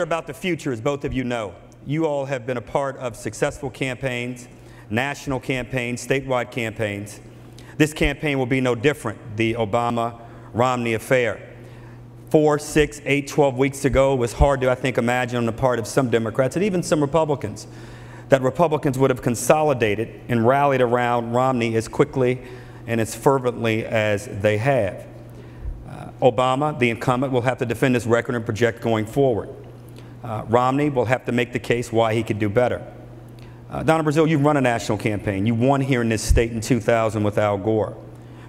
About the future, as both of you know. You all have been a part of successful campaigns, national campaigns, statewide campaigns. This campaign will be no different, the Obama-Romney affair. 4, 6, 8, 12 weeks ago, it was hard to, I think, imagine on the part of some Democrats and even some Republicans that Republicans would have consolidated and rallied around Romney as quickly and as fervently as they have. Obama, the incumbent, will have to defend his record and project going forward. Romney will have to make the case why he could do better. Donna, Brazile, you've run a national campaign. You won here in this state in 2000 with Al Gore.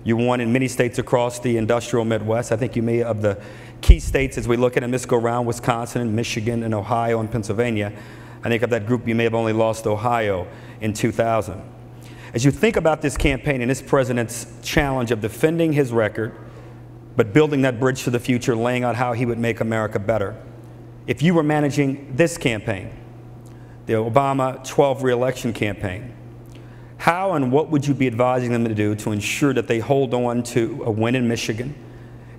You won in many states across the industrial Midwest. I think you may, of the key states as we look at them this go around, Wisconsin and Michigan and Ohio and Pennsylvania. I think of that group you may have only lost Ohio in 2000. As you think about this campaign and this president's challenge of defending his record, but building that bridge to the future, laying out how he would make America better, if you were managing this campaign, the Obama 12 re-election campaign, how and what would you be advising them to do to ensure that they hold on to a win in Michigan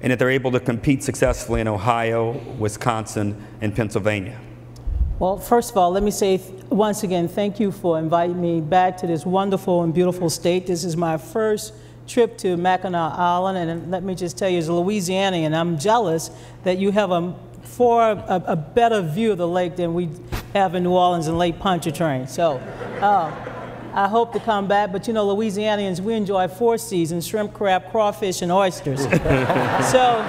and that they're able to compete successfully in Ohio, Wisconsin, and Pennsylvania? Well, first of all, let me say once again, thank you for inviting me back to this wonderful and beautiful state. This is my first trip to Mackinac Island, and let me just tell you, as a Louisianian, I'm jealous that you have a better view of the lake than we have in New Orleans and Lake Pontchartrain. So I hope to come back, but you know, Louisianians, we enjoy 4 seasons: shrimp, crab, crawfish, and oysters. So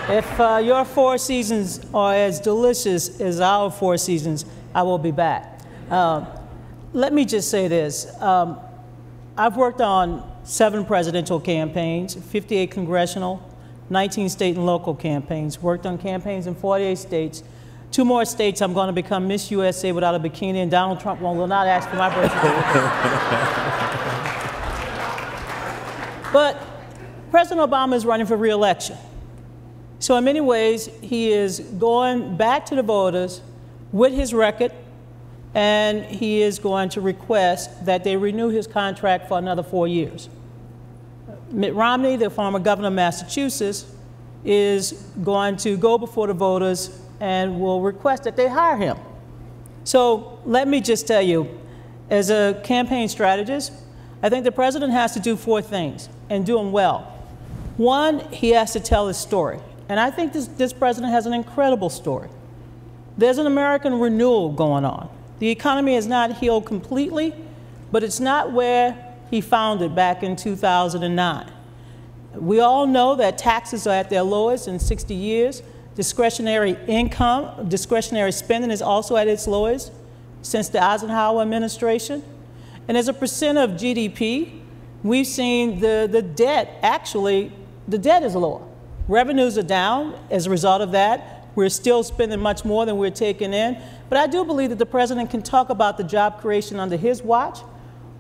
if your 4 seasons are as delicious as our 4 seasons, I will be back. Let me just say this. I've worked on 7 presidential campaigns, 58 congressional, 19 state and local campaigns, worked on campaigns in 48 states. 2 more states I'm going to become Miss USA without a bikini, and Donald Trump will not ask for my birth certificate. But President Obama is running for re-election. So in many ways, he is going back to the voters with his record, and he is going to request that they renew his contract for another 4 years. Mitt Romney, the former governor of Massachusetts, is going to go before the voters and will request that they hire him. So let me just tell you, as a campaign strategist, I think the president has to do 4 things and do them well. 1, he has to tell his story. And I think this president has an incredible story. There's an American renewal going on. The economy has not healed completely, but it's not where he found it back in 2009. We all know that taxes are at their lowest in 60 years. Discretionary income, discretionary spending is also at its lowest since the Eisenhower administration. And as a percent of GDP, we've seen the debt, actually, the debt is lower. Revenues are down as a result of that. We're still spending much more than we're taking in. But I do believe that the president can talk about the job creation under his watch.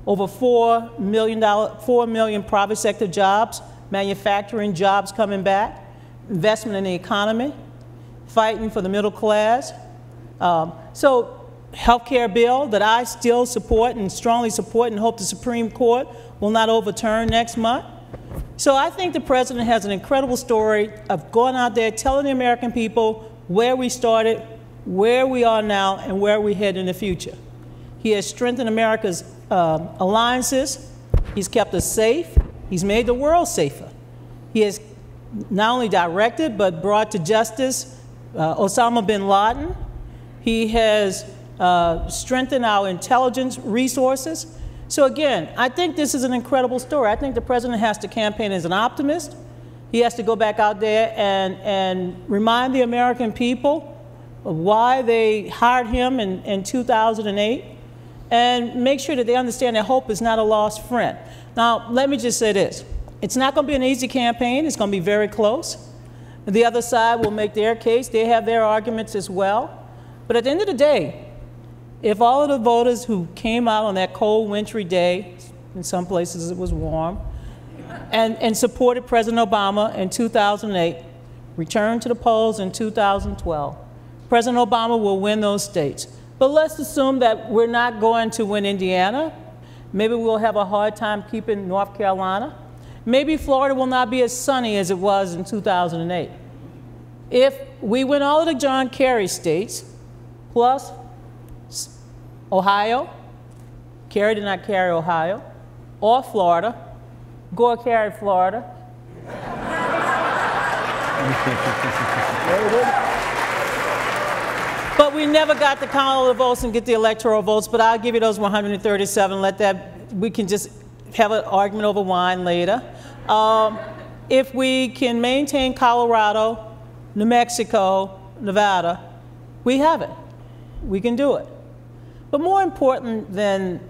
Over 4 million private sector jobs, manufacturing jobs coming back, investment in the economy, fighting for the middle class. So healthcare bill that I still support and strongly support and hope the Supreme Court will not overturn next month. So I think the president has an incredible story of going out there, telling the American people where we started, where we are now, and where we head in the future. He has strengthened America's alliances. He's kept us safe. He's made the world safer. He has not only directed but brought to justice Osama bin Laden. He has strengthened our intelligence resources. So again, I think this is an incredible story. I think the president has to campaign as an optimist. He has to go back out there and remind the American people of why they hired him in 2008. And make sure that they understand that hope is not a lost friend. Now, let me just say this. It's not going to be an easy campaign. It's going to be very close. The other side will make their case. They have their arguments as well. But at the end of the day, if all of the voters who came out on that cold, wintry day, in some places it was warm, and supported President Obama in 2008, returned to the polls in 2012, President Obama will win those states. But let's assume that we're not going to win Indiana. Maybe we'll have a hard time keeping North Carolina. Maybe Florida will not be as sunny as it was in 2008. If we win all of the John Kerry states, plus Ohio, Kerry did not carry Ohio, or Florida, Gore carried Florida. But we never got to count all the votes and get the electoral votes, but I'll give you those 137, let that, we can just have an argument over wine later. If we can maintain Colorado, New Mexico, Nevada, we have it. We can do it. But more important than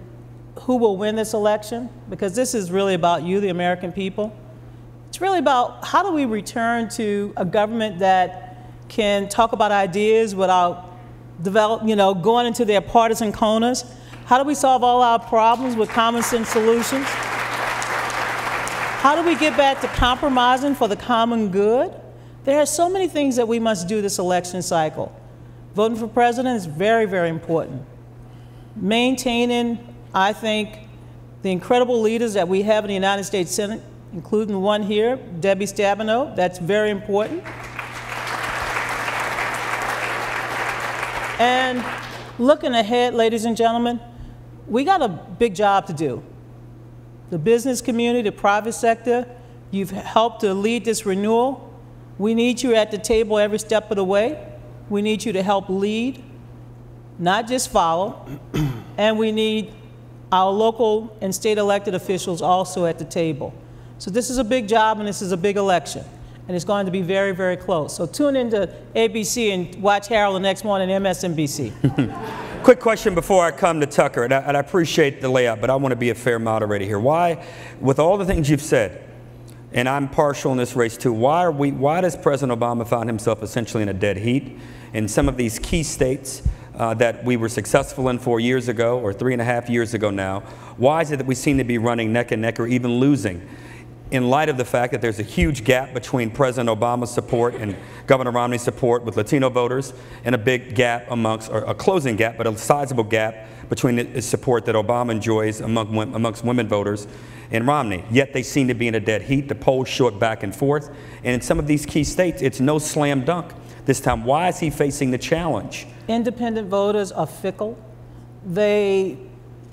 who will win this election, because this is really about you, the American people, it's really about how do we return to a government that can talk about ideas without going into their partisan corners. How do we solve all our problems with common sense solutions? How do we get back to compromising for the common good? There are so many things that we must do this election cycle. Voting for president is very, very important. Maintaining, I think, the incredible leaders that we have in the United States Senate, including one here, Debbie Stabenow, that's very important. And looking ahead, ladies and gentlemen, we got a big job to do. The business community, the private sector, you've helped to lead this renewal. We need you at the table every step of the way. We need you to help lead, not just follow. And we need our local and state elected officials also at the table. So this is a big job and this is a big election. And it's going to be very, very close. So tune into ABC and watch Harold the next morning, MSNBC. Quick question before I come to Tucker, and I appreciate the layout, but I want to be a fair moderator here. Why, with all the things you've said, and I'm partial in this race too, why does President Obama find himself essentially in a dead heat in some of these key states that we were successful in 4 years ago or 3.5 years ago now? Why is it that we seem to be running neck and neck or even losing, in light of the fact that there's a huge gap between President Obama's support and Governor Romney's support with Latino voters, and a big gap amongst, or a closing gap, but a sizable gap between the support that Obama enjoys amongst women voters and Romney? Yet they seem to be in a dead heat. The polls show it back and forth. And in some of these key states, it's no slam dunk this time. Why is he facing the challenge? Independent voters are fickle. They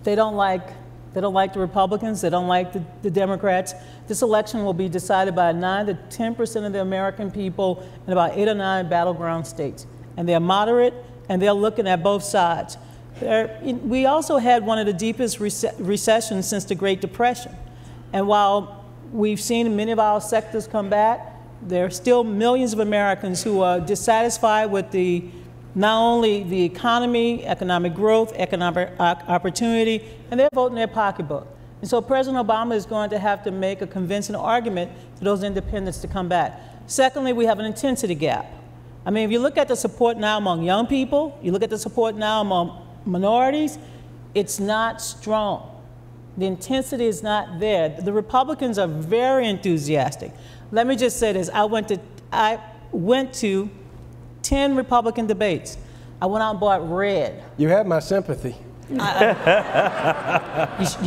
don't like the Republicans. They don't like the Democrats. This election will be decided by 9 to 10% of the American people in about 8 or 9 battleground states. And they're moderate, and they're looking at both sides. We also had one of the deepest recessions since the Great Depression. And while we've seen many of our sectors come back, there are still millions of Americans who are dissatisfied with not only the economy, economic growth, economic opportunity, and they're voting their pocketbook. And so President Obama is going to have to make a convincing argument to those independents to come back. Secondly, we have an intensity gap. I mean, if you look at the support now among young people, you look at the support now among minorities, it's not strong. The intensity is not there. The Republicans are very enthusiastic. Let me just say this. I went to 10 Republican debates. I went out and bought red. You have my sympathy. You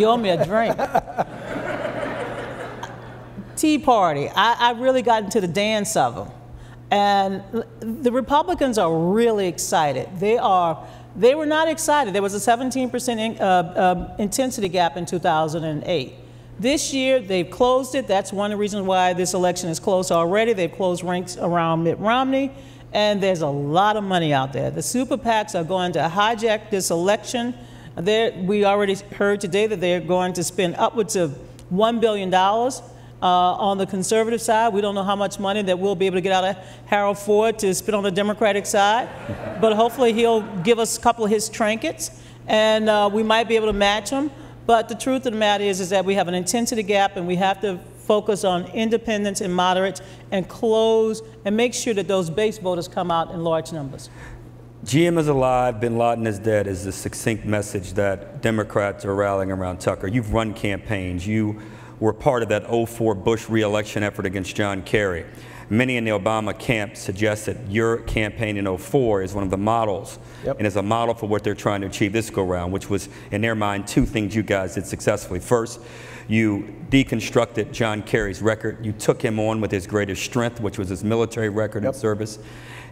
owe me a drink. Tea Party. I really got into the dance of them. And the Republicans are really excited. They were not excited. There was a 17% intensity gap in 2008. This year, they've closed it. That's one of the reasons why this election is close already. They've closed ranks around Mitt Romney. And there's a lot of money out there. The super PACs are going to hijack this election. We already heard today that they're going to spend upwards of $1 billion on the conservative side. We don't know how much money that we'll be able to get out of Harold Ford to spend on the Democratic side. But hopefully he'll give us a couple of his trinkets, and we might be able to match him. But the truth of the matter is that we have an intensity gap, and we have to focus on independents and moderates and close and make sure that those base voters come out in large numbers. GM is alive, bin Laden is dead is the succinct message that Democrats are rallying around Tucker. You've run campaigns. You were part of that 2004 Bush re-election effort against John Kerry. Many in the Obama camp suggest that your campaign in '04 is one of the models, Yep. and is a model for what they're trying to achieve this go-round, which was, in their mind, two things you guys did successfully. First, you deconstructed John Kerry's record. You took him on with his greatest strength, which was his military record Yep. and service,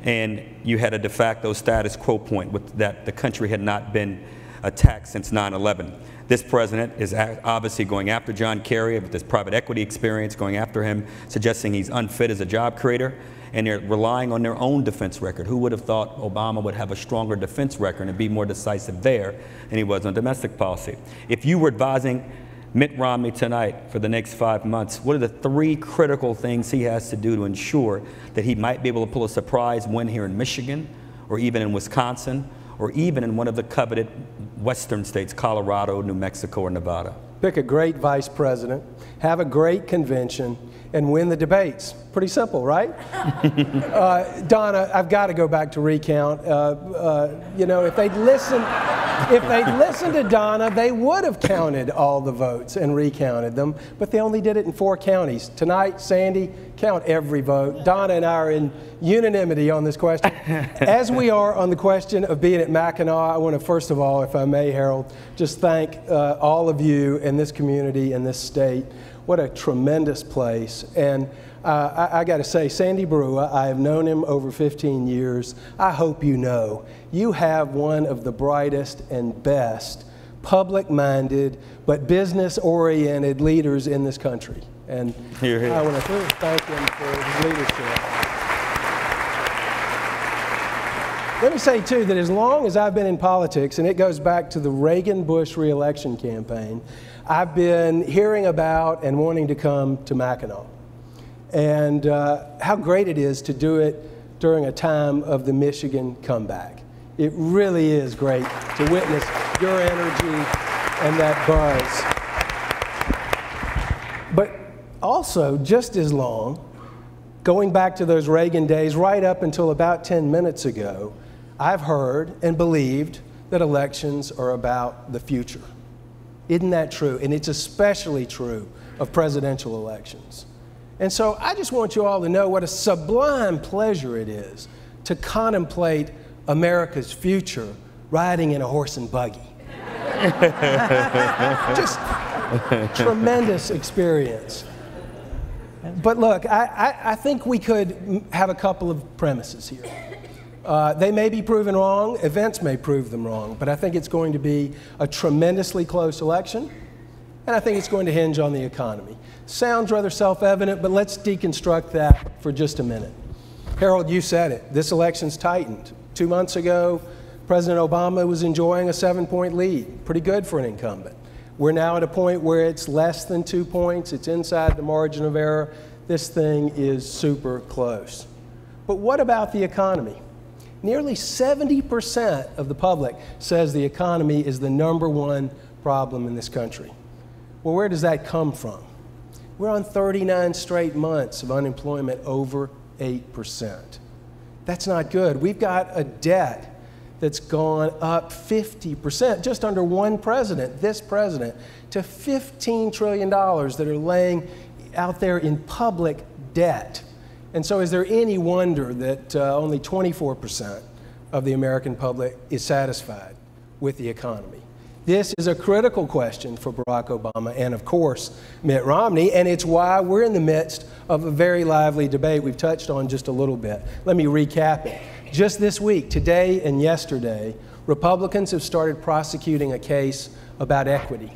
and you had a de facto status quo point with that the country had not been attacked since 9/11. This president is obviously going after John Kerry with this private equity experience, going after him, suggesting he's unfit as a job creator, and they're relying on their own defense record. Who would have thought Obama would have a stronger defense record and be more decisive there than he was on domestic policy? If you were advising Mitt Romney tonight for the next 5 months, what are the 3 critical things he has to do to ensure that he might be able to pull a surprise win here in Michigan, or even in Wisconsin, or even in one of the coveted western states, Colorado, New Mexico, or Nevada? Pick a great vice president, have a great convention, and win the debates. Pretty simple, right? Donna, I've got to go back to recount. You know, if they'd listened to Donna, they would have counted all the votes and recounted them, but they only did it in 4 counties. Tonight, Sandy, count every vote. Donna and I are in unanimity on this question. As we are on the question of being at Mackinac, I want to, first of all, if I may, Harold, just thank all of you in this community and this state. What a tremendous place. And I got to say, Sandy Brua, I have known him over 15 years. I hope you know, you have one of the brightest and best public-minded but business-oriented leaders in this country. And Hear, hear. I want to thank him for his leadership. Let me say, too, that as long as I've been in politics, and it goes back to the Reagan-Bush re-election campaign, I've been hearing about and wanting to come to Mackinac. And how great it is to do it during a time of the Michigan comeback. It really is great to witness your energy and that buzz. But also, just as long, going back to those Reagan days, right up until about 10 minutes ago, I've heard and believed that elections are about the future. Isn't that true? And it's especially true of presidential elections. And so I just want you all to know what a sublime pleasure it is to contemplate America's future riding in a horse and buggy. Just tremendous experience. But look, I think we could have a couple of premises here. They may be proven wrong, events may prove them wrong, but I think it's going to be a tremendously close election, and I think it's going to hinge on the economy. Sounds rather self-evident, but let's deconstruct that for just a minute. Harold, you said it. This election's tightened. 2 months ago, President Obama was enjoying a 7-point lead. Pretty good for an incumbent. We're now at a point where it's less than 2 points. It's inside the margin of error. This thing is super close. But what about the economy? Nearly 70% of the public says the economy is the #1 problem in this country. Well, where does that come from? We're on 39 straight months of unemployment over 8%. That's not good. We've got a debt that's gone up 50%, just under one president, this president, to $15 trillion that are laying out there in public debt. And so is there any wonder that only 24% of the American public is satisfied with the economy? This is a critical question for Barack Obama and, of course, Mitt Romney, and it's why we're in the midst of a very lively debate we've touched on just a little bit. Let me recap it. Just this week, today and yesterday, Republicans have started prosecuting a case about equity.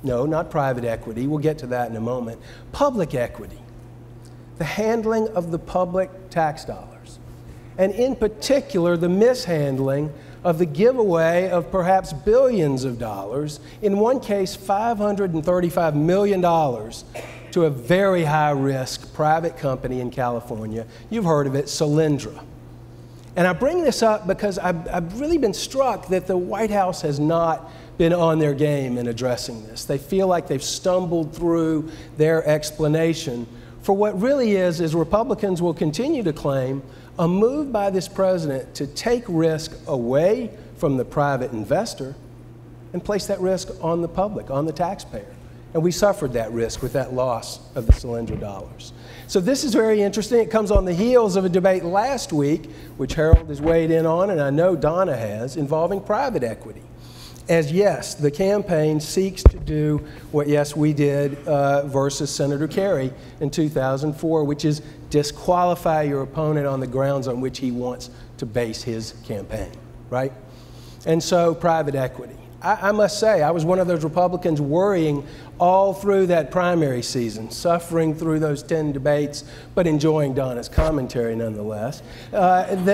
No, not private equity. We'll get to that in a moment. Public equity. The handling of the public tax dollars. And in particular, the mishandling of the giveaway of perhaps billions of dollars, in one case $535 million, to a very high-risk private company in California. You've heard of it, Solyndra. And I bring this up because I've really been struck that the White House has not been on their game in addressing this. They feel like they've stumbled through their explanation for what really is Republicans will continue to claim, a move by this president to take risk away from the private investor and place that risk on the public, on the taxpayer. And we suffered that risk with that loss of the Solyndra dollars. So this is very interesting. It comes on the heels of a debate last week, which Harold has weighed in on, and I know Donna has, involving private equity. As yes, the campaign seeks to do what yes we did versus Senator Kerry in 2004, which is disqualify your opponent on the grounds on which he wants to base his campaign, right? And so private equity. I must say, I was one of those Republicans worrying all through that primary season, suffering through those 10 debates, but enjoying Donna's commentary nonetheless, that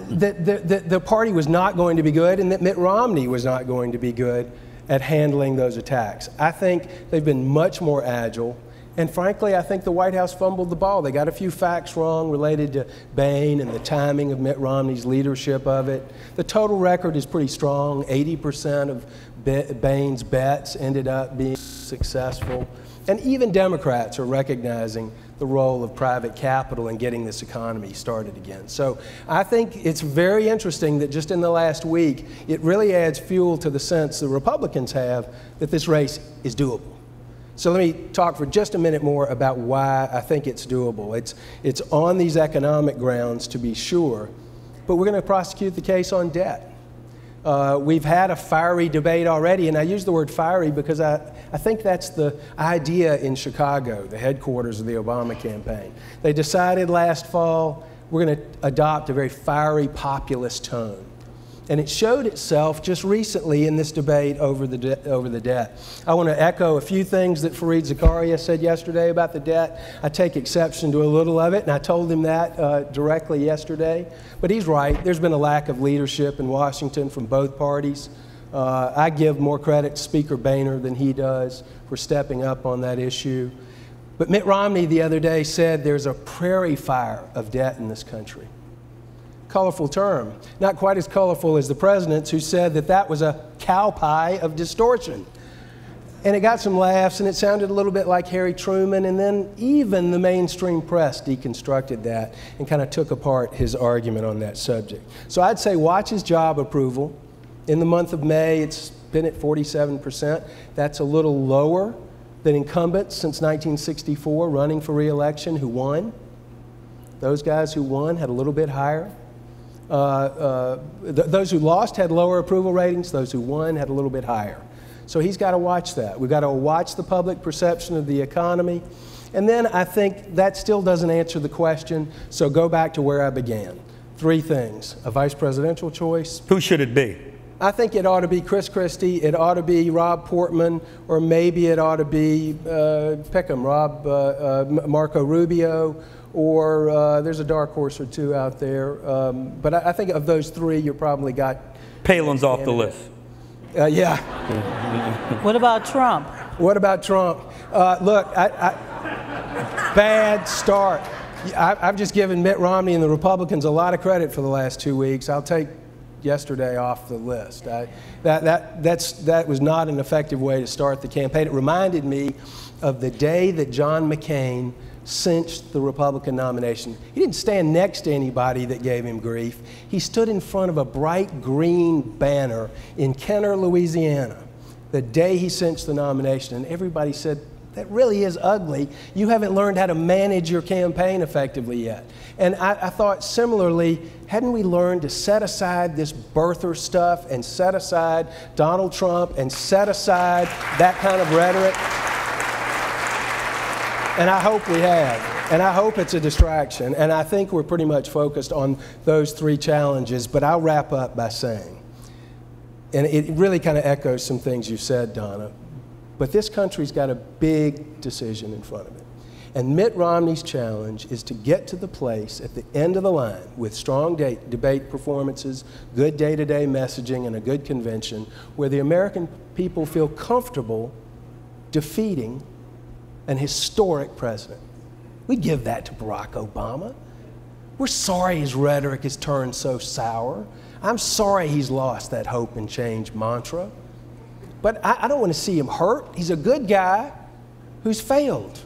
the party was not going to be good and that Mitt Romney was not going to be good at handling those attacks. I think they've been much more agile. And frankly, I think the White House fumbled the ball. They got a few facts wrong related to Bain and the timing of Mitt Romney's leadership of it. The total record is pretty strong. 80% of Bain's bets ended up being successful. And even Democrats are recognizing the role of private capital in getting this economy started again. So I think it's very interesting that just in the last week, it really adds fuel to the sense the Republicans have that this race is doable. So let me talk for just a minute more about why I think it's doable. It's on these economic grounds, to be sure, but we're going to prosecute the case on debt. We've had a fiery debate already, and I use the word fiery because I think that's the idea in Chicago, the headquarters of the Obama campaign. They decided last fall we're going to adopt a very fiery populist tone. And it showed itself just recently in this debate over the debt. I want to echo a few things that Fareed Zakaria said yesterday about the debt. I take exception to a little of it, and I told him that directly yesterday. But he's right. There's been a lack of leadership in Washington from both parties. I give more credit to Speaker Boehner than he does for stepping up on that issue. But Mitt Romney the other day said there's a prairie fire of debt in this country. Colorful term. Not quite as colorful as the president's, who said that that was a cow pie of distortion. And it got some laughs, and it sounded a little bit like Harry Truman, and then even the mainstream press deconstructed that and kind of took apart his argument on that subject. So I'd say watch his job approval. In the month of May, it's been at 47%. That's a little lower than incumbents since 1964 running for re-election who won. Those guys who won had a little bit higher. Those who lost had lower approval ratings. Those who won had a little bit higher. So he's got to watch that. We've got to watch the public perception of the economy. And then I think that still doesn't answer the question, so go back to where I began. 3 things. A vice presidential choice. Who should it be? I think it ought to be Chris Christie, it ought to be Rob Portman, or maybe it ought to be, pick 'em, Marco Rubio, or there's a dark horse or 2 out there. But I think of those 3, you probably got... Palin's off the list. Yeah. What about Trump? What about Trump? Look, bad start. I've just given Mitt Romney and the Republicans a lot of credit for the last 2 weeks. I'll take yesterday off the list. That was not an effective way to start the campaign. It reminded me of the day that John McCain cinched the Republican nomination. He didn't stand next to anybody that gave him grief. He stood in front of a bright green banner in Kenner, Louisiana, the day he cinched the nomination, and everybody said, that really is ugly. You haven't learned how to manage your campaign effectively yet. And I thought similarly, hadn't we learned to set aside this birther stuff and set aside Donald Trump and set aside that kind of rhetoric? And I hope we have. And I hope it's a distraction. And I think we're pretty much focused on those 3 challenges. But I'll wrap up by saying, and it really kind of echoes some things you said, Donna, but this country's got a big decision in front of it. And Mitt Romney's challenge is to get to the place at the end of the line with strong debate performances, good day-to-day messaging, and a good convention where the American people feel comfortable defeating an historic president. We give that to Barack Obama. We're sorry his rhetoric has turned so sour. I'm sorry he's lost that hope and change mantra. But I don't want to see him hurt. He's a good guy who's failed.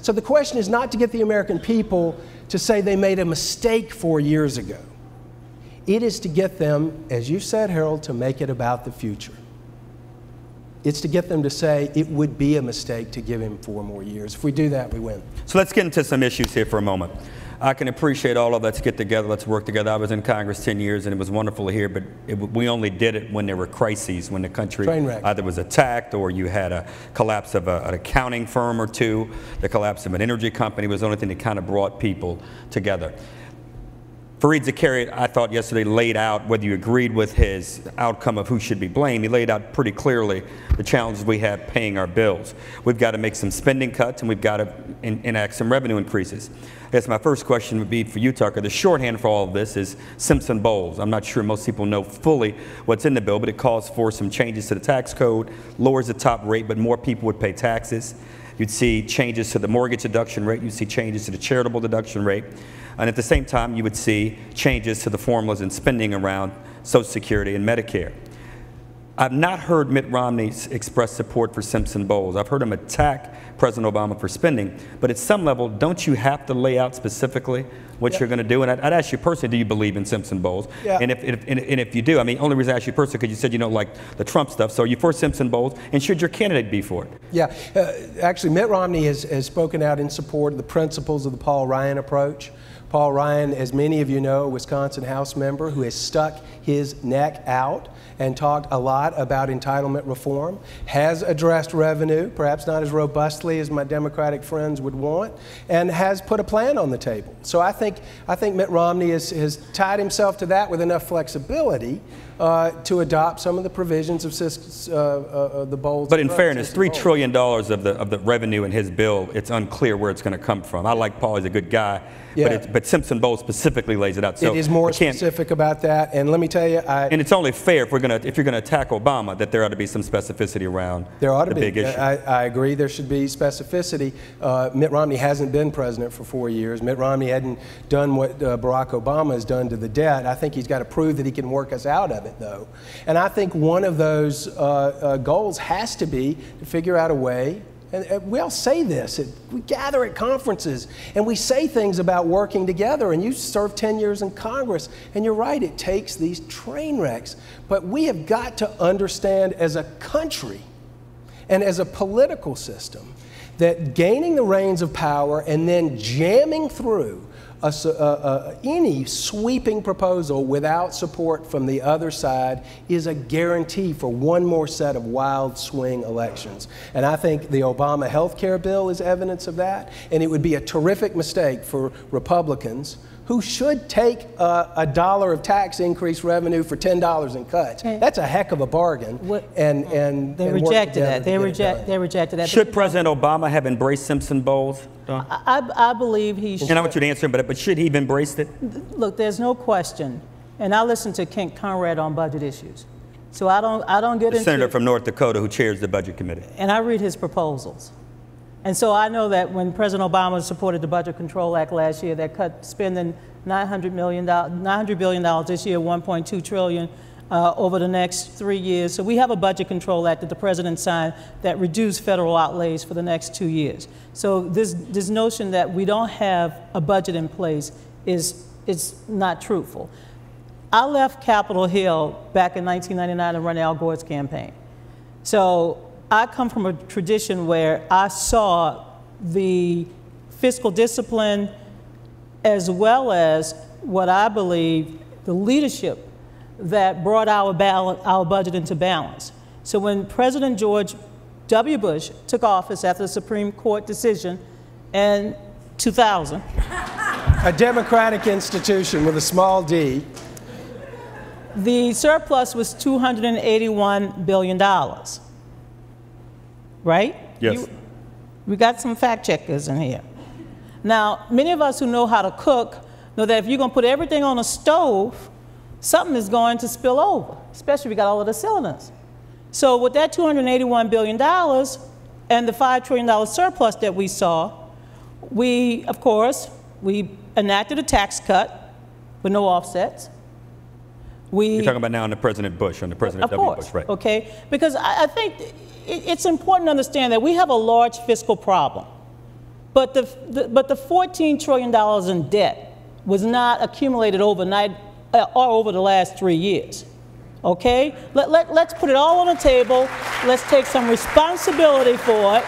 So the question is not to get the American people to say they made a mistake 4 years ago. It is to get them, as you said, Harold, to make it about the future. It's to get them to say it would be a mistake to give him 4 more years. If we do that, we win. So let's get into some issues here for a moment. I can appreciate all of let's get together, let's work together. I was in Congress 10 years and it was wonderful to hear, but we only did it when there were crises, when the country either was attacked or you had a collapse of an accounting firm or two, the collapse of an energy company was the only thing that kind of brought people together. Fareed Zakaria, I thought yesterday, laid out, whether you agreed with his outcome of who should be blamed, he laid out pretty clearly the challenges we have paying our bills. We've got to make some spending cuts and we've got to enact some revenue increases. I guess my first question would be for you, Tucker. The shorthand for all of this is Simpson-Bowles. I'm not sure most people know fully what's in the bill, but it calls for some changes to the tax code, lowers the top rate, but more people would pay taxes. You'd see changes to the mortgage deduction rate. You'd see changes to the charitable deduction rate. And at the same time, you would see changes to the formulas and spending around Social Security and Medicare. I've not heard Mitt Romney express support for Simpson-Bowles. I've heard him attack President Obama for spending. But at some level, don't you have to lay out specifically what you're going to do? And I'd ask you personally, do you believe in Simpson-Bowles? Yeah. And if you do, I mean, only reason I ask you personally because you said you don't like the Trump stuff. So are you for Simpson-Bowles? And should your candidate be for it? Yeah. Actually, Mitt Romney has spoken out in support of the principles of the Paul Ryan approach. Paul Ryan, as many of you know, a Wisconsin House member who has stuck his neck out and talked a lot about entitlement reform, has addressed revenue, perhaps not as robustly as my Democratic friends would want, and has put a plan on the table. So I think Mitt Romney has tied himself to that with enough flexibility to adopt some of the provisions of the Bowles. But in fairness, $3 trillion of the revenue in his bill, it's unclear where it's going to come from. I like Paul, he's a good guy, yeah. but Simpson-Bowles specifically lays it out. So it is more specific about that, and let me tell you, and it's only fair if you're going to attack Obama that there ought to be some specificity around the big issue. I agree there should be specificity. Mitt Romney hasn't been president for 4 years. Mitt Romney hadn't done what Barack Obama has done to the debt. I think he's got to prove that he can work us out of it, though. And I think one of those goals has to be to figure out a way. And we all say this. We gather at conferences and we say things about working together. And you served 10 years in Congress. And you're right, it takes these train wrecks. But we have got to understand as a country and as a political system that gaining the reins of power and then jamming through any sweeping proposal without support from the other side is a guarantee for one more set of wild swing elections. And I think the Obama health care bill is evidence of that. And it would be a terrific mistake for Republicans who should take $1 of tax increase revenue for $10 in cuts. That's a heck of a bargain. They rejected that. They rejected that. Should President Obama have embraced Simpson-Bowles? I believe he should. And I want you to answer, but should he have embraced it? Look, there's no question. And I listen to Kent Conrad on budget issues. So I don't get into... The senator from North Dakota who chairs the Budget Committee. And I read his proposals. And so I know that when President Obama supported the Budget Control Act last year that cut spending $900 billion this year, $1.2 trillion over the next 3 years. So we have a Budget Control Act that the President signed that reduced federal outlays for the next 2 years. So this notion that we don't have a budget in place is not truthful. I left Capitol Hill back in 1999 to run Al Gore's campaign. So I come from a tradition where I saw the fiscal discipline as well as what I believe the leadership that brought our budget into balance. So when President George W. Bush took office after the Supreme Court decision in 2000. A democratic institution with a small d. The surplus was $281 billion. Right? Yes. We got some fact checkers in here. Now, many of us who know how to cook know that if you're going to put everything on a stove, something is going to spill over, especially if we got all of the cylinders. So with that $281 billion and the $5 trillion surplus that we saw, of course, we enacted a tax cut with no offsets. You're talking about now under President Bush, under President W. Bush, right? Okay, because I think it's important to understand that we have a large fiscal problem, but the $14 trillion in debt was not accumulated overnight or over the last 3 years. okay? Let's put it all on the table. Let's take some responsibility for it.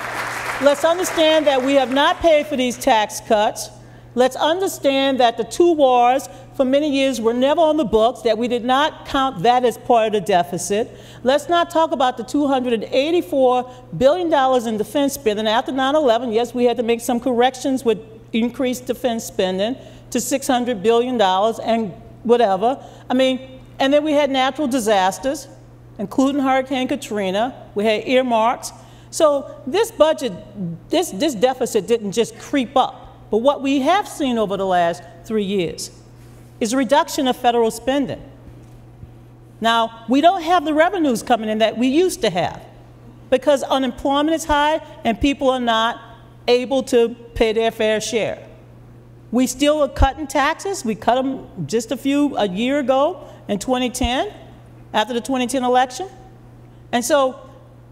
Let's understand that we have not paid for these tax cuts. Let's understand that the 2 wars for many years were never on the books, that we did not count that as part of the deficit. Let's not talk about the $284 billion in defense spending after 9/11. Yes, we had to make some corrections with increased defense spending to $600 billion and whatever. I mean, and then we had natural disasters, including Hurricane Katrina. We had earmarks. So this budget, this deficit didn't just creep up. But what we have seen over the last 3 years is a reduction of federal spending. Now, we don't have the revenues coming in that we used to have because unemployment is high and people are not able to pay their fair share. We still are cutting taxes. We cut them just a year ago in 2010, after the 2010 election. And so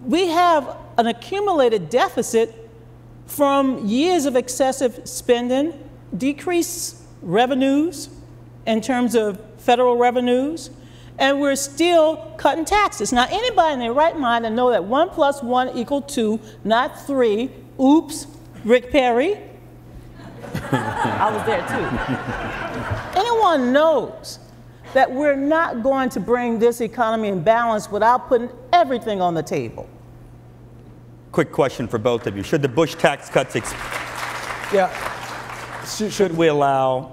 we have an accumulated deficit from years of excessive spending, decreased revenues in terms of federal revenues, and we're still cutting taxes. Now, anybody in their right mind that know that 1 + 1 = 2, not 3, oops, Rick Perry, I was there too. Anyone knows that we're not going to bring this economy in balance without putting everything on the table. Quick question for both of you. Should the Bush tax cuts should we allow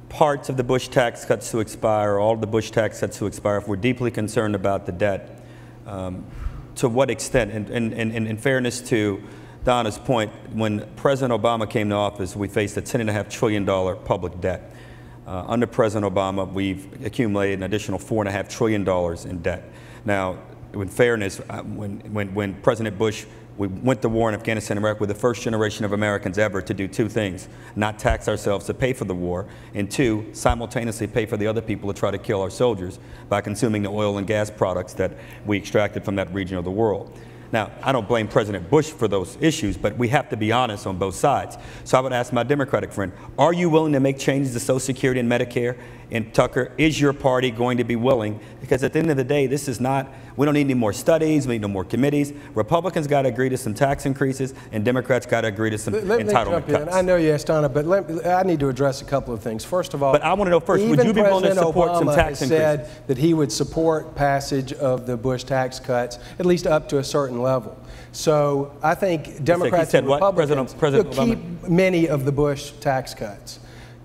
parts of the Bush tax cuts to expire, or all of the Bush tax cuts to expire, if we're deeply concerned about the debt? To what extent? And in fairness to Donna's point, when President Obama came to office, we faced a $10.5 trillion public debt. Under President Obama, we've accumulated an additional $4.5 trillion in debt. Now, in fairness, when President Bush we went to war in Afghanistan and Iraq, we're the first generation of Americans ever to do 2 things: not tax ourselves to pay for the war, and 2, simultaneously pay for the other people to try to kill our soldiers by consuming the oil and gas products that we extracted from that region of the world. Now, I don't blame President Bush for those issues, but we have to be honest on both sides. So I would ask my Democratic friend, are you willing to make changes to Social Security and Medicare? And Tucker, is your party going to be willing? Because at the end of the day, this is not, we don't need any more studies, we need no more committees. Republicans got to agree to some tax increases, and Democrats got to agree to some entitlement cuts. I know you asked Donna, but I need to address a couple of things. First of all, but I want to know first, would you be willing to support some tax increases? Said that he would support passage of the Bush tax cuts, at least up to a certain level. So I think Democrats and Republicans will keep many of the Bush tax cuts.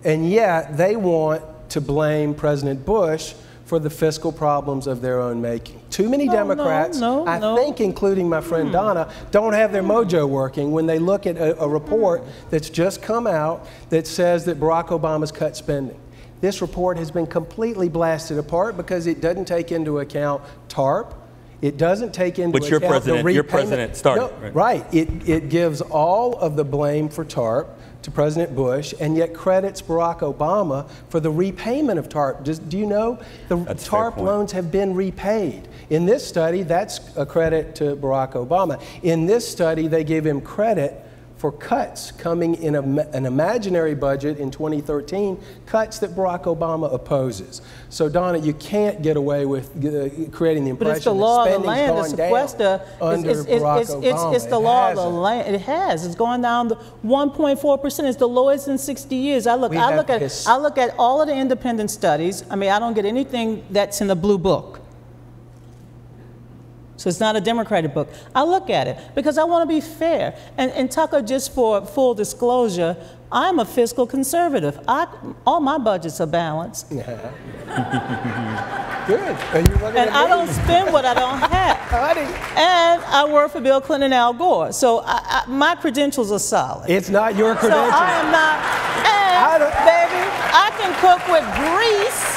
And yet they want to blame President Bush for the fiscal problems of their own making. Too many Democrats, I think including my friend Donna, don't have their mojo working when they look at a report that's just come out that says that Barack Obama's cut spending. This report has been completely blasted apart because it doesn't take into account TARP. It doesn't take into account your president started. No, right. It gives all of the blame for TARP to President Bush, and yet credits Barack Obama for the repayment of TARP. Do you know the TARP loans have been repaid? In this study, that's a credit to Barack Obama. In this study, they give him credit for cuts coming in an imaginary budget in 2013, cuts that Barack Obama opposes. So, Donna, you can't get away with creating the impression but it's the law that of the land, the sequester. It's the law of the land. It has. It's gone down to 1.4%. It's the lowest in 60 years. I look at all of the independent studies. I mean, I don't get anything that's in the blue book. So it's not a Democratic book. I look at it because I want to be fair. And Tucker, just for full disclosure, I'm a fiscal conservative. All my budgets are balanced. Good. And I don't spend what I don't have. And I work for Bill Clinton and Al Gore. So my credentials are solid. It's not your credentials. So I am not. And, baby, I can cook with grease.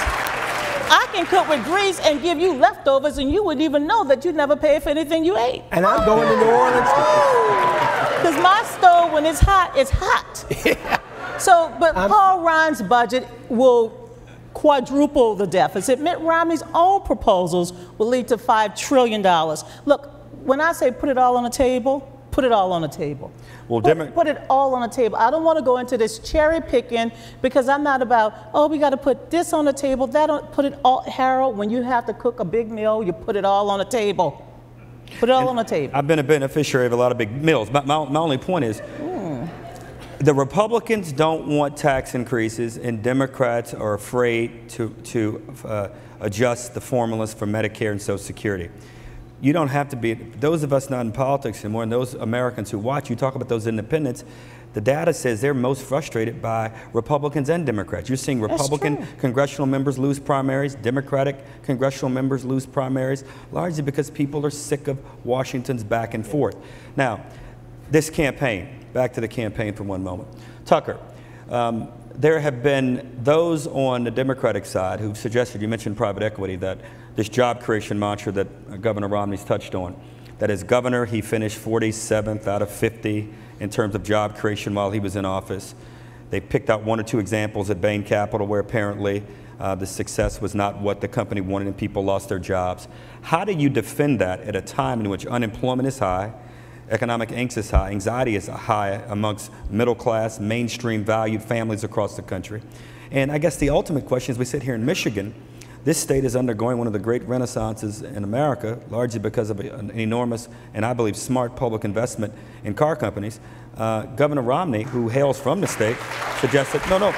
I can cook with grease and give you leftovers, and you wouldn't even know that you never paid for anything you ate. And I'm going to New Orleans. Because my stove, when it's hot, it's hot. Yeah. So, but Paul Ryan's budget will quadruple the deficit. Mitt Romney's own proposals will lead to $5 trillion. Look, when I say put it all on the table, put it all on the table. Well, put it all on the table. I don't want to go into this cherry picking because I'm not about, oh, we got to put this on the table. Put it all, Harold, when you have to cook a big meal, you put it all on the table. Put it all on the table. I've been a beneficiary of a lot of big meals. But my only point is, the Republicans don't want tax increases, and Democrats are afraid to adjust the formulas for Medicare and Social Security. You don't have to be, those of us not in politics anymore, and those Americans who watch, you talk about those independents, the data says they're most frustrated by Republicans and Democrats. You're seeing Republican congressional members lose primaries, Democratic congressional members lose primaries, largely because people are sick of Washington's back and forth. Now, this campaign, back to the campaign for one moment. Tucker, there have been those on the Democratic side who've suggested, you mentioned private equity, that this job creation mantra that Governor Romney's touched on, that as governor, he finished 47th out of 50 in terms of job creation while he was in office. They picked out one or two examples at Bain Capital where apparently the success was not what the company wanted and people lost their jobs. How do you defend that at a time in which unemployment is high, economic angst is high, anxiety is high amongst middle class, mainstream valued families across the country? And I guess the ultimate question is, we sit here in Michigan, this state is undergoing one of the great renaissances in America, largely because of an enormous and I believe smart public investment in car companies. Governor Romney, who hails from the state, suggested, no,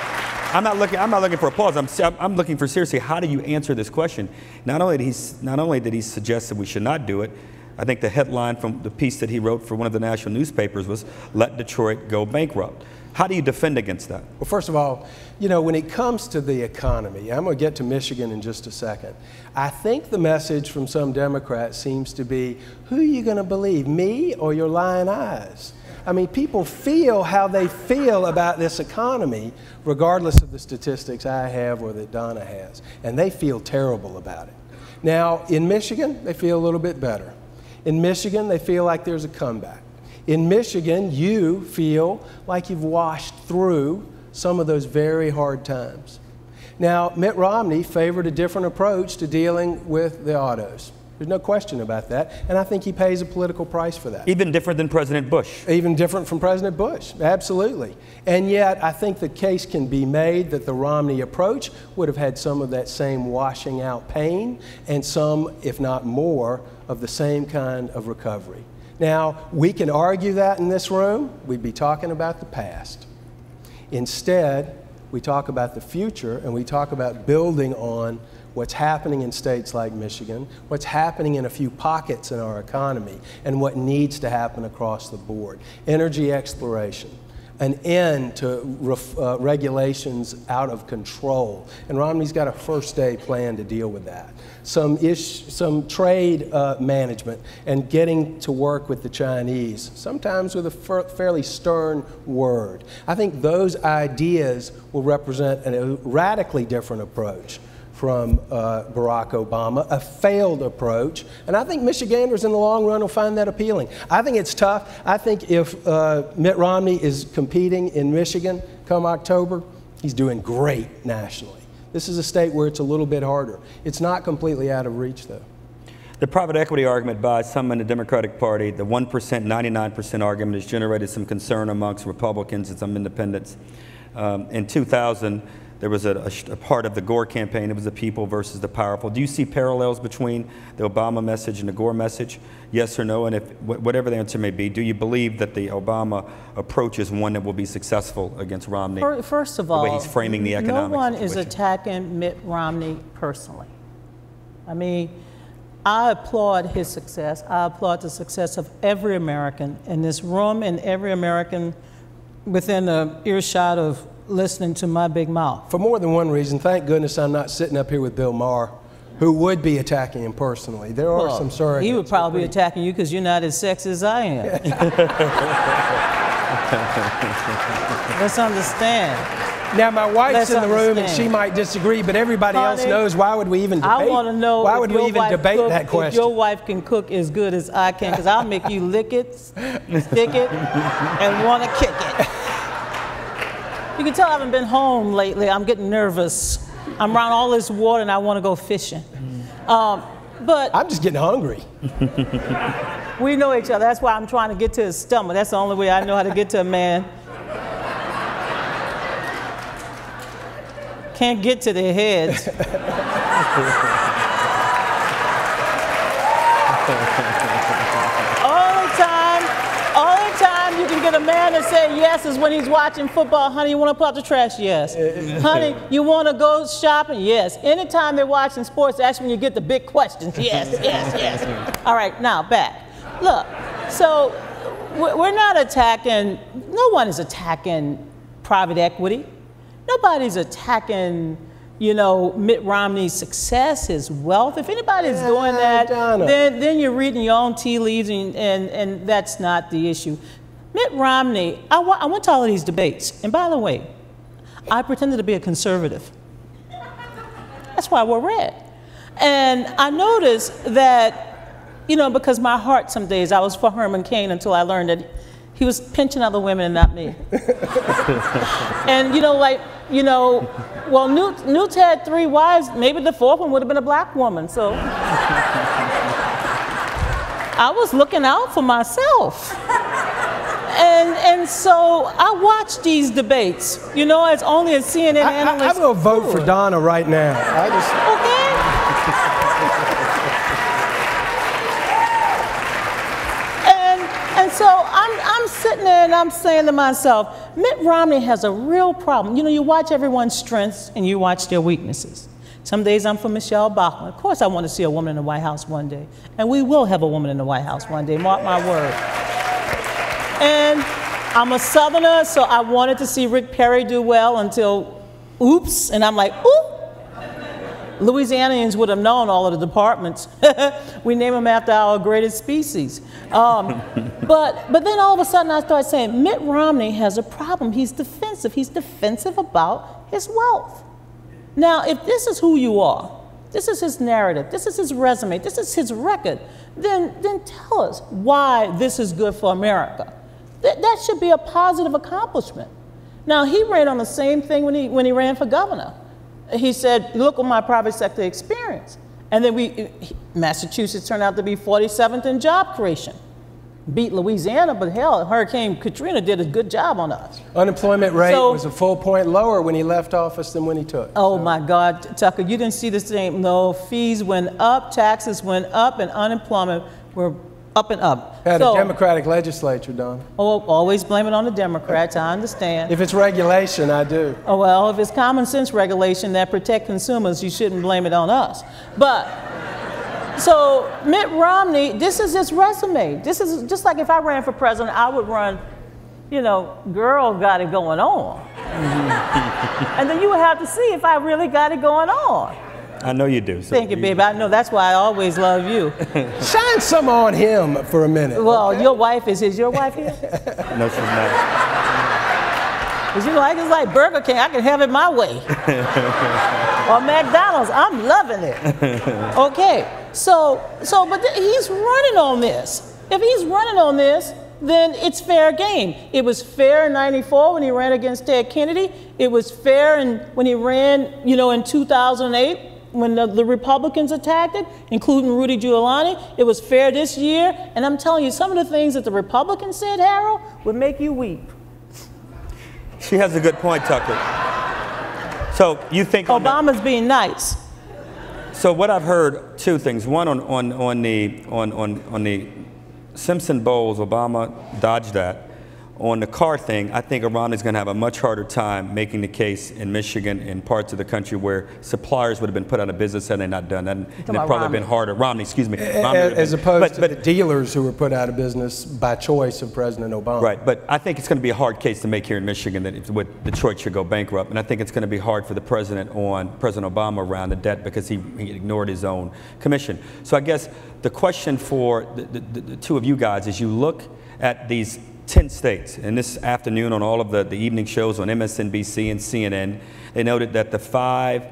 I'm not looking for applause. I'm looking for, seriously, how do you answer this question? Not only did he suggest that we should not do it, I think the headline from the piece that he wrote for one of the national newspapers was, "Let Detroit go bankrupt." How do you defend against that? Well, first of all, when it comes to the economy, I'm going to get to Michigan in just a second. I think the message from some Democrats seems to be, who are you going to believe, me or your lying eyes? I mean, people feel how they feel about this economy, regardless of the statistics I have or that Donna has, and they feel terrible about it. Now, in Michigan, they feel a little bit better. In Michigan, they feel like there's a comeback. In Michigan, you feel like you've washed through some of those very hard times. Now, Mitt Romney favored a different approach to dealing with the autos. There's no question about that, and I think he pays a political price for that. Even different than President Bush. Even different from President Bush, absolutely. And yet, I think the case can be made that the Romney approach would have had some of that same washing out pain and some, if not more, of the same kind of recovery. Now, we can argue that in this room. We'd be talking about the past. Instead, we talk about the future, and we talk about building on what's happening in states like Michigan, what's happening in a few pockets in our economy, and what needs to happen across the board. Energy exploration, an end to regulations out of control. And Romney's got a first-day plan to deal with that. Some trade management and getting to work with the Chinese, sometimes with a fairly stern word. I think those ideas will represent a radically different approach from Barack Obama, a failed approach. And I think Michiganders in the long run will find that appealing. I think it's tough. I think if Mitt Romney is competing in Michigan come October, he's doing great nationally. This is a state where it's a little bit harder. It's not completely out of reach, though. The private equity argument by some in the Democratic Party, the 1%, 99% argument, has generated some concern amongst Republicans and some independents. In 2000, there was a part of the Gore campaign. It was the people versus the powerful. Do you see parallels between the Obama message and the Gore message? Yes or no? And if whatever the answer may be, do you believe that the Obama approach is one that will be successful against Romney? First of all, the way he's framing the economic no one situation? is attacking Mitt Romney personally. I mean, I applaud his success. I applaud the success of every American in this room and every American within an earshot of listening to my big mouth. For more than one reason, thank goodness I'm not sitting up here with Bill Maher, who would be attacking him personally. There are some surrogates. He would probably be attacking you because you're not as sexy as I am. Let's understand. Now, my wife's in the room, and she might disagree, but everybody else knows. Why would we even debate? I want to know why would we even debate that question? If your wife can cook as good as I can, because I'll make you lick it, stick it, and want to kick it. You can tell I haven't been home lately. I'm getting nervous. I'm around all this water, and I want to go fishing. But I'm just getting hungry. We know each other. That's why I'm trying to get to his stomach. That's the only way I know how to get to a man. Can't get to their heads. Only time you can get a man to say yes is when he's watching football. Honey, you want to put out the trash? Yes. Honey, you want to go shopping? Yes. Anytime they're watching sports, that's when you get the big questions. Yes, yes, yes. All right, now back. Look, so we're not attacking, no one is attacking private equity. Nobody's attacking, you know, Mitt Romney's success, his wealth. If anybody's doing that, then you're reading your own tea leaves, and that's not the issue. Mitt Romney, I went to all of these debates, and by the way, I pretended to be a conservative. That's why I wore red. And I noticed that, you know, because my heart some days, I was for Herman Cain until I learned that he was pinching other women and not me. And, you know, like, you know, well, Newt had 3 wives. Maybe the 4th one would have been a black woman. So I was looking out for myself. And so I watched these debates, you know, as only a CNN analyst. I'm going to vote for Donna right now. Okay. And so I'm sitting there and I'm saying to myself, Mitt Romney has a real problem. You know, you watch everyone's strengths and you watch their weaknesses. Some days I'm for Michelle Bachmann. Of course I want to see a woman in the White House one day. And we will have a woman in the White House one day, mark my word. And I'm a Southerner, so I wanted to see Rick Perry do well until, oops, and I'm like, oop. Louisianians would have known all of the departments. We name them after our greatest species. But then all of a sudden I started saying, Mitt Romney has a problem. He's defensive. He's defensive about his wealth. Now, if this is who you are, this is his narrative, this is his resume, this is his record, then tell us why this is good for America. That should be a positive accomplishment. Now, he ran on the same thing when he ran for governor. He said, look at my private sector experience. And then Massachusetts turned out to be 47th in job creation. Beat Louisiana, but hell, Hurricane Katrina did a good job on us. Unemployment rate was a full point lower when he left office than when he took. Oh my God, Tucker, you didn't see the same. No, fees went up, taxes went up, and unemployment were up and up. Had a Democratic legislature, Donna. Oh, always blame it on the Democrats, I understand. If it's regulation, I do. Oh, well, if it's common sense regulation that protect consumers, you shouldn't blame it on us. But, so Mitt Romney, this is his resume. This is just like if I ran for president, I would run, you know, girl got it going on. And then you would have to see if I really got it going on. I know you do. So Thank you, baby. I know that's why I always love you. Shine some on him for a minute. Well, okay? Your wife is your wife here? No, she's not. Because you know, it's like Burger King. I can have it my way. Or McDonald's. I'm loving it. Okay. So, but he's running on this. If he's running on this, then it's fair game. It was fair in '94 when he ran against Ted Kennedy. It was fair when he ran, you know, in 2008. When the Republicans attacked it, including Rudy Giuliani. It was fair this year, and I'm telling you, some of the things that the Republicans said, Harold, would make you weep. She has a good point, Tucker. So you think Obama's being nice. So what I've heard, 2 things. One on the Simpson Bowles, Obama dodged that. On the car thing, I think Romney's going to have a much harder time making the case in Michigan and parts of the country where suppliers would have been put out of business had they not done that. And it'd probably been harder. Romney, excuse me. As opposed to the dealers who were put out of business by choice of President Obama. Right, but I think it's going to be a hard case to make here in Michigan that Detroit should go bankrupt. And I think it's going to be hard for the President Obama around the debt because he ignored his own commission. So I guess the question for the 2 of you guys is you look at these 10 states, and this afternoon on all of the evening shows on MSNBC and CNN, they noted that the 5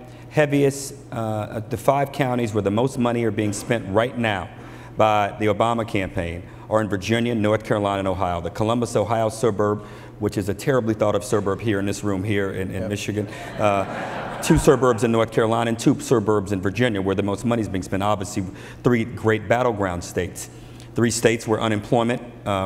counties where the most money are being spent right now by the Obama campaign are in Virginia, North Carolina, and Ohio. The Columbus, Ohio suburb, which is a terribly thought of suburb here in this room here in Michigan. 2 suburbs in North Carolina and 2 suburbs in Virginia where the most money is being spent. Obviously, 3 great battleground states. 3 states where unemployment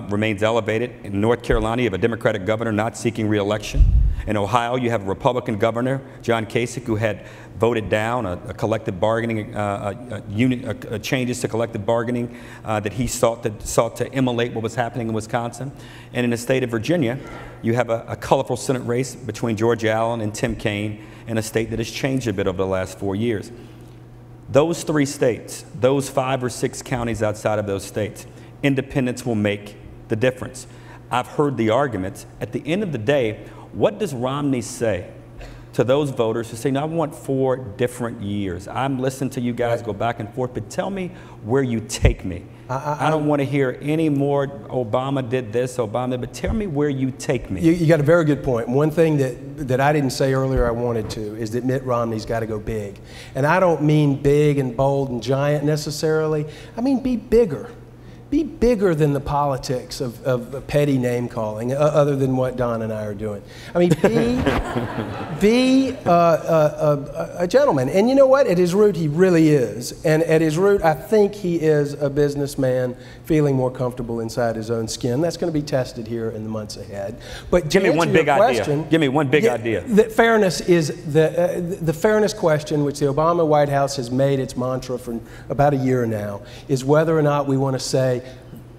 remains elevated. In North Carolina, you have a Democratic governor not seeking re-election. In Ohio, you have a Republican governor, John Kasich, who had voted down a collective bargaining, changes to collective bargaining that he sought to emulate what was happening in Wisconsin. And in the state of Virginia, you have a colorful Senate race between George Allen and Tim Kaine in a state that has changed a bit over the last 4 years. Those 3 states, those 5 or 6 counties outside of those states, independents will make the difference. I've heard the arguments. At the end of the day, what does Romney say to those voters who say, no, I want 4 different years? I'm listening to you guys go back and forth, but tell me where you take me. I don't want to hear any more Obama did this, Obama, but tell me where you take me. You got a very good point. One thing that I didn't say earlier I wanted to is that Mitt Romney's got to go big. And I don't mean big and bold and giant necessarily. I mean be bigger. Be bigger than the politics of petty name calling, other than what Don and I are doing. I mean, be a gentleman. And you know what? At his root, he really is. And at his root, I think he is a businessman feeling more comfortable inside his own skin. That's going to be tested here in the months ahead. But give me one big idea. Give me one big idea. That fairness is the fairness question, which the Obama White House has made its mantra for about a year now, is whether or not we want to say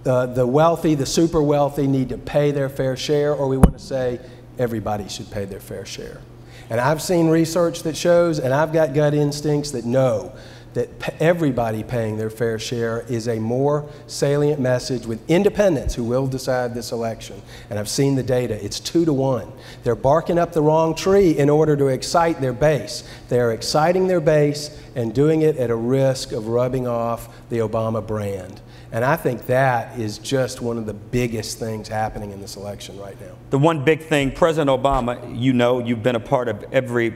the wealthy, the super wealthy need to pay their fair share, or we want to say everybody should pay their fair share. And I've seen research that shows, and I've got gut instincts that know that everybody paying their fair share is a more salient message with independents who will decide this election. And I've seen the data. It's 2 to 1. They're barking up the wrong tree in order to excite their base. They're exciting their base and doing it at a risk of rubbing off the Obama brand. And I think that is just one of the biggest things happening in this election right now. The one big thing, President Obama, you know, you've been a part of every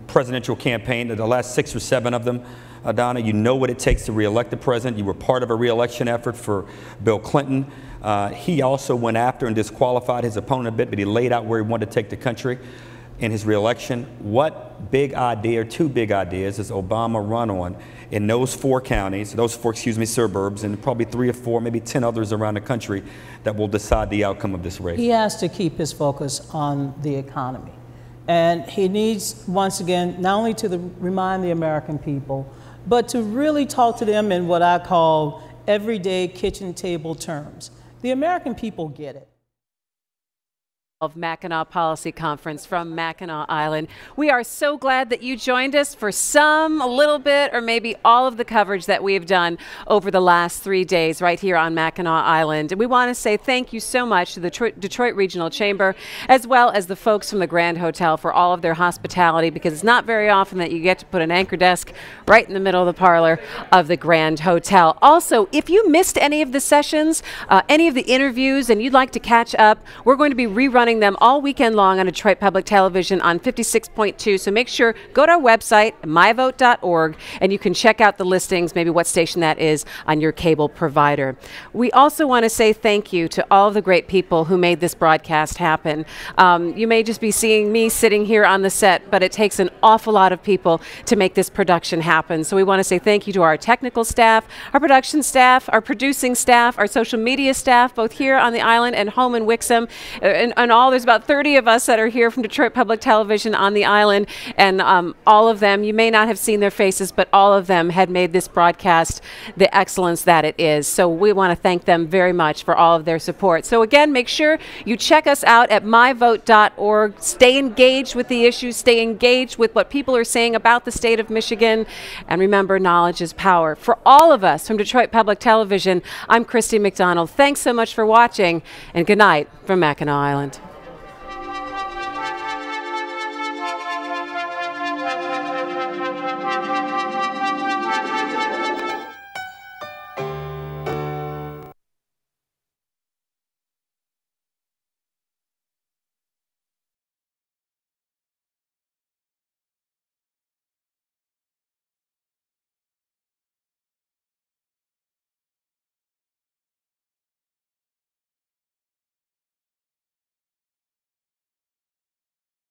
presidential campaign, the last 6 or 7 of them, Donna. You know what it takes to re-elect the president. You were part of a re-election effort for Bill Clinton. He also went after and disqualified his opponent a bit, but he laid out where he wanted to take the country in his re-election. What big idea, or 2 big ideas, does Obama run on in those 4 counties, those 4, suburbs, and probably 3 or 4, maybe 10 others around the country that will decide the outcome of this race? He has to keep his focus on the economy. And he needs, once again, not only to remind the American people, but to really talk to them in what I call everyday kitchen table terms. The American people get it. Of Mackinac Policy Conference from Mackinac Island. We are so glad that you joined us for some, a little bit, or maybe all of the coverage that we have done over the last 3 days right here on Mackinac Island. And we want to say thank you so much to the Detroit Regional Chamber, as well as the folks from the Grand Hotel for all of their hospitality, because it's not very often that you get to put an anchor desk right in the middle of the parlor of the Grand Hotel. Also, if you missed any of the sessions, any of the interviews, and you'd like to catch up, we're going to be rerunning them all weekend long on Detroit Public Television on 56.2. So make sure, go to our website, myvote.org, and you can check out the listings, maybe what station that is on your cable provider. We also want to say thank you to all of the great people who made this broadcast happen. You may just be seeing me sitting here on the set, but it takes an awful lot of people to make this production happen. So we want to say thank you to our technical staff, our production staff, our producing staff, our social media staff, both here on the island and home in Wixom, and all. There's about 30 of us that are here from Detroit Public Television on the island, and all of them, you may not have seen their faces, but all of them had made this broadcast the excellence that it is. So we want to thank them very much for all of their support. So again, make sure you check us out at myvote.org. Stay engaged with the issues, stay engaged with what people are saying about the state of Michigan, and remember, knowledge is power. For all of us from Detroit Public Television, I'm Christy McDonald. Thanks so much for watching, and good night from Mackinac Island.